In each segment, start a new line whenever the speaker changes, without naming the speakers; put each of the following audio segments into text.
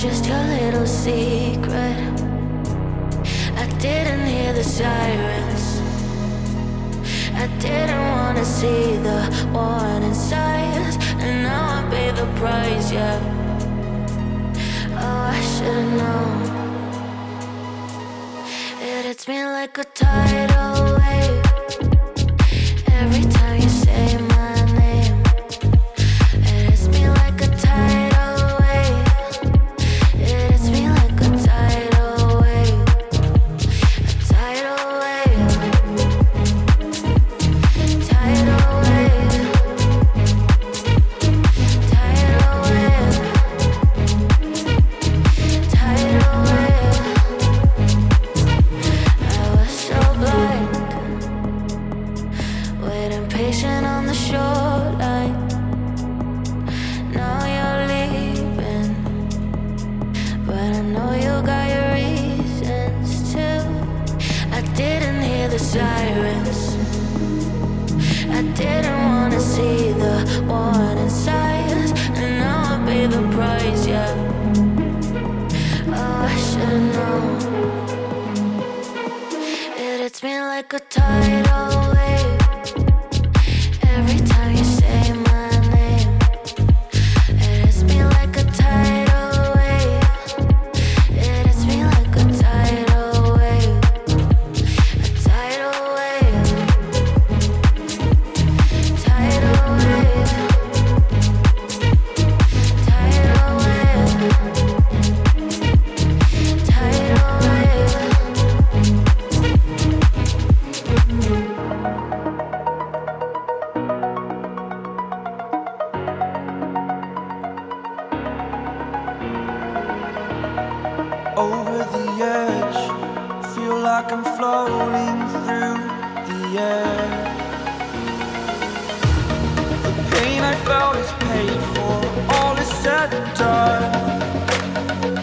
just your little secret. I didn't hear the sirens. I didn't wanna see the warning signs, and now I pay the price, yeah. Oh, I should've known. It hits me like a tidal wave every time you say my name. It hits me like a tidal wave. It hits me like a tidal wave. A tidal wave. Tidal wave. Tidal wave. Tidal wave. I was so blind, waiting patient on the shoreline. Now you're leaving, but I know you got your reasons too. I didn't hear the sirens. I didn't wanna see the warning signs, and now I pay the price, yeah. Oh, I should've known. It hits me like a tidal wave every time you say my name. It hits me like a tidal wave. It hits me like a tidal wave. A tidal wave. Tidal wave. Tidal wave. Tidal wave.
Over the edge, feel like I'm floating through the air. The pain I felt is paid for, all is said and done.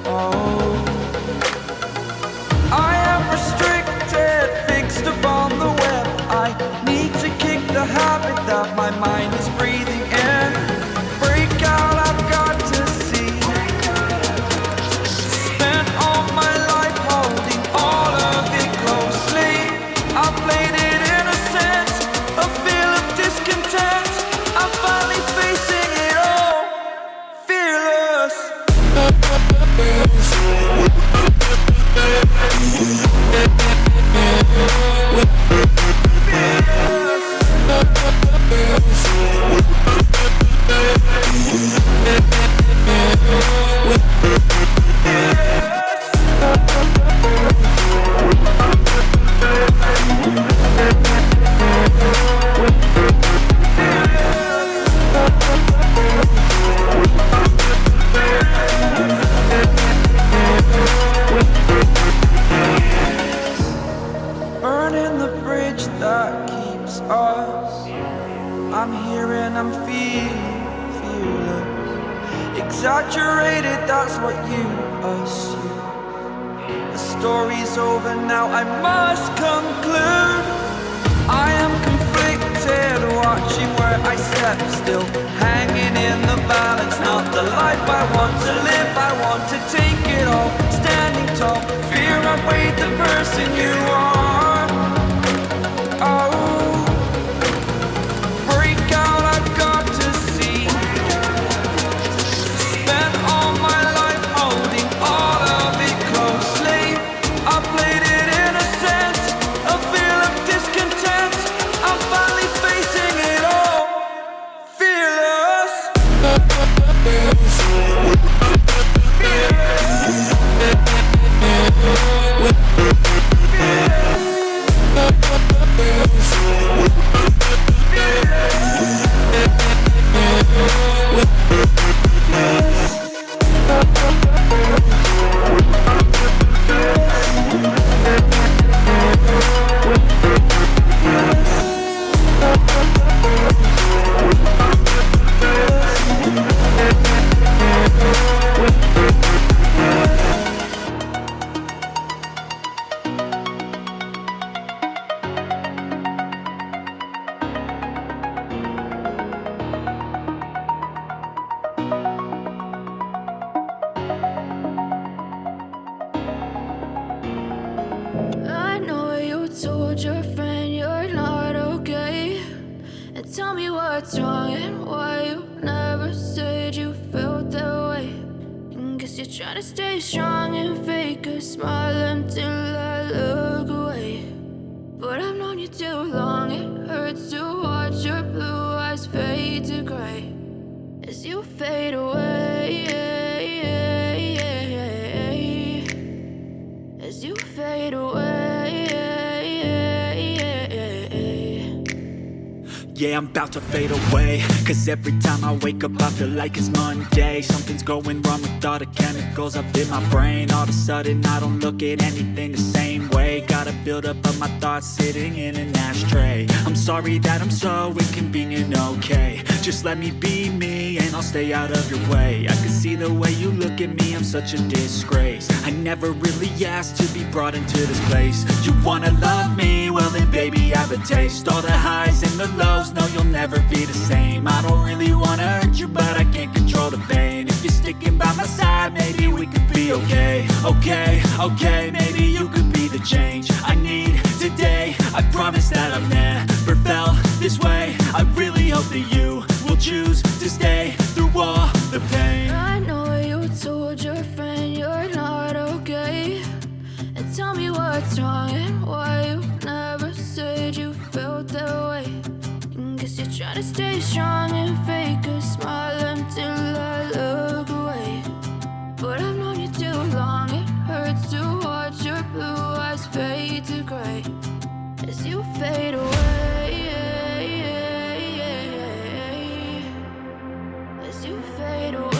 Oh, I am restricted, fixed upon the web. I need to kick the habit that my mind is breathing in. Break out, I've got to see. Spent all my life holding all of it closely. I played it innocent, a feel of discontent. I'm finally facing it all, fearless. Burning the bridge that keeps us. I'm here and I'm feeling fearless. Exaggerated, that's what you assume. The story's over now, I must conclude. I am conflicted, watching where I step still, hanging in the balance. Not the life I want to live, I want to take it all. Standing tall, fear outweighed the person you are. Oh, break out, I've got to see. Spent all my life holding all of it closely. I played it innocent, a feel of discontent. I'm finally facing it all, fearless. Fearless.
I know you told your friend you're not okay. And tell me what's wrong and why you never said you felt that way. And guess you're trying to stay strong and fake a smile until I look away. But I've known you too long, it hurts to watch your blue eyes fade to gray as you fade away. As you fade away.
Yeah, I'm about to fade away, cause every time I wake up I feel like it's Monday. Something's going wrong with all the chemicals up in my brain. All of a sudden I don't look at anything the same way. Got a buildup of my thoughts sitting in an ashtray. I'm sorry that I'm so inconvenient, okay. Just let me be me and I'll stay out of your way. I can see the way you look at me, I'm such a disgrace. I never really asked to be brought into this place. You wanna love me? Well then baby have a taste. All the highs and the lows, no you'll never be the same. I don't really wanna hurt you but I can't control the pain. If you're sticking by my side maybe we could be okay. Okay, maybe you could be the change I need today. I promise that I've never felt this way. I really hope that you will choose to stay through all the pain.
I know you told your friend you're not okay. And tell me what's wrong and why you never said you felt that way. And guess you're trying to stay strong and fake a smile until I look away. But I've known you too long, it hurts to watch your blue eyes fade to gray as you fade away. As you fade away.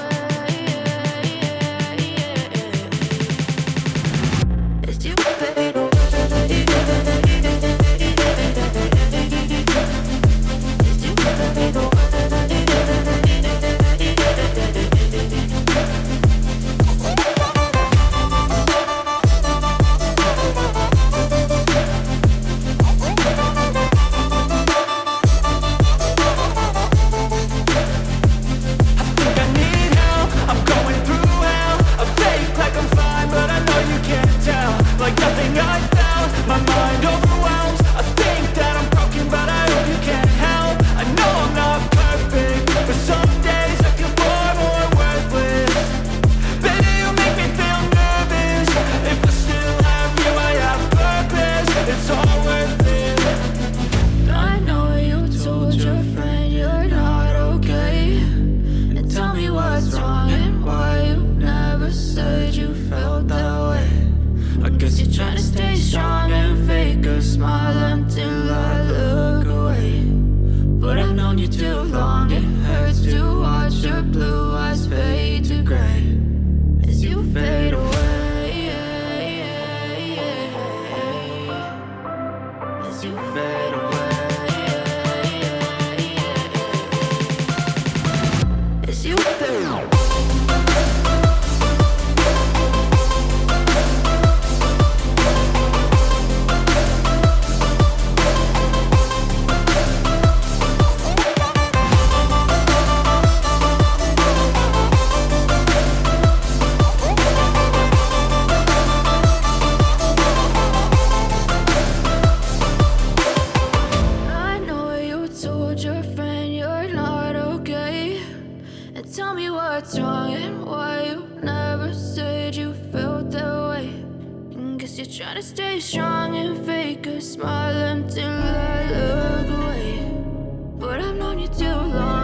As you fade away. As you fade away.
Like nothing I found, my mind overwhelms. I think that I'm broken, but I hope you can't help. I know I'm not perfect, but some days I feel far more worthless. Baby, you make me feel nervous. If I still have you, I have purpose. It's all worth it.
I know you told your friend you're not okay. And tell me what's wrong and why you never said you felt that way. I guess you're trying to stay strong and fake a smile until I look away. But I've known you too long, it hurts to watch your blue eyes fade to gray as you fade away. As you fade away. As you fade away. Tell me what's wrong and why you never said you felt that way. And guess you're trying to stay strong and fake a smile until I look away. But I've known you too long.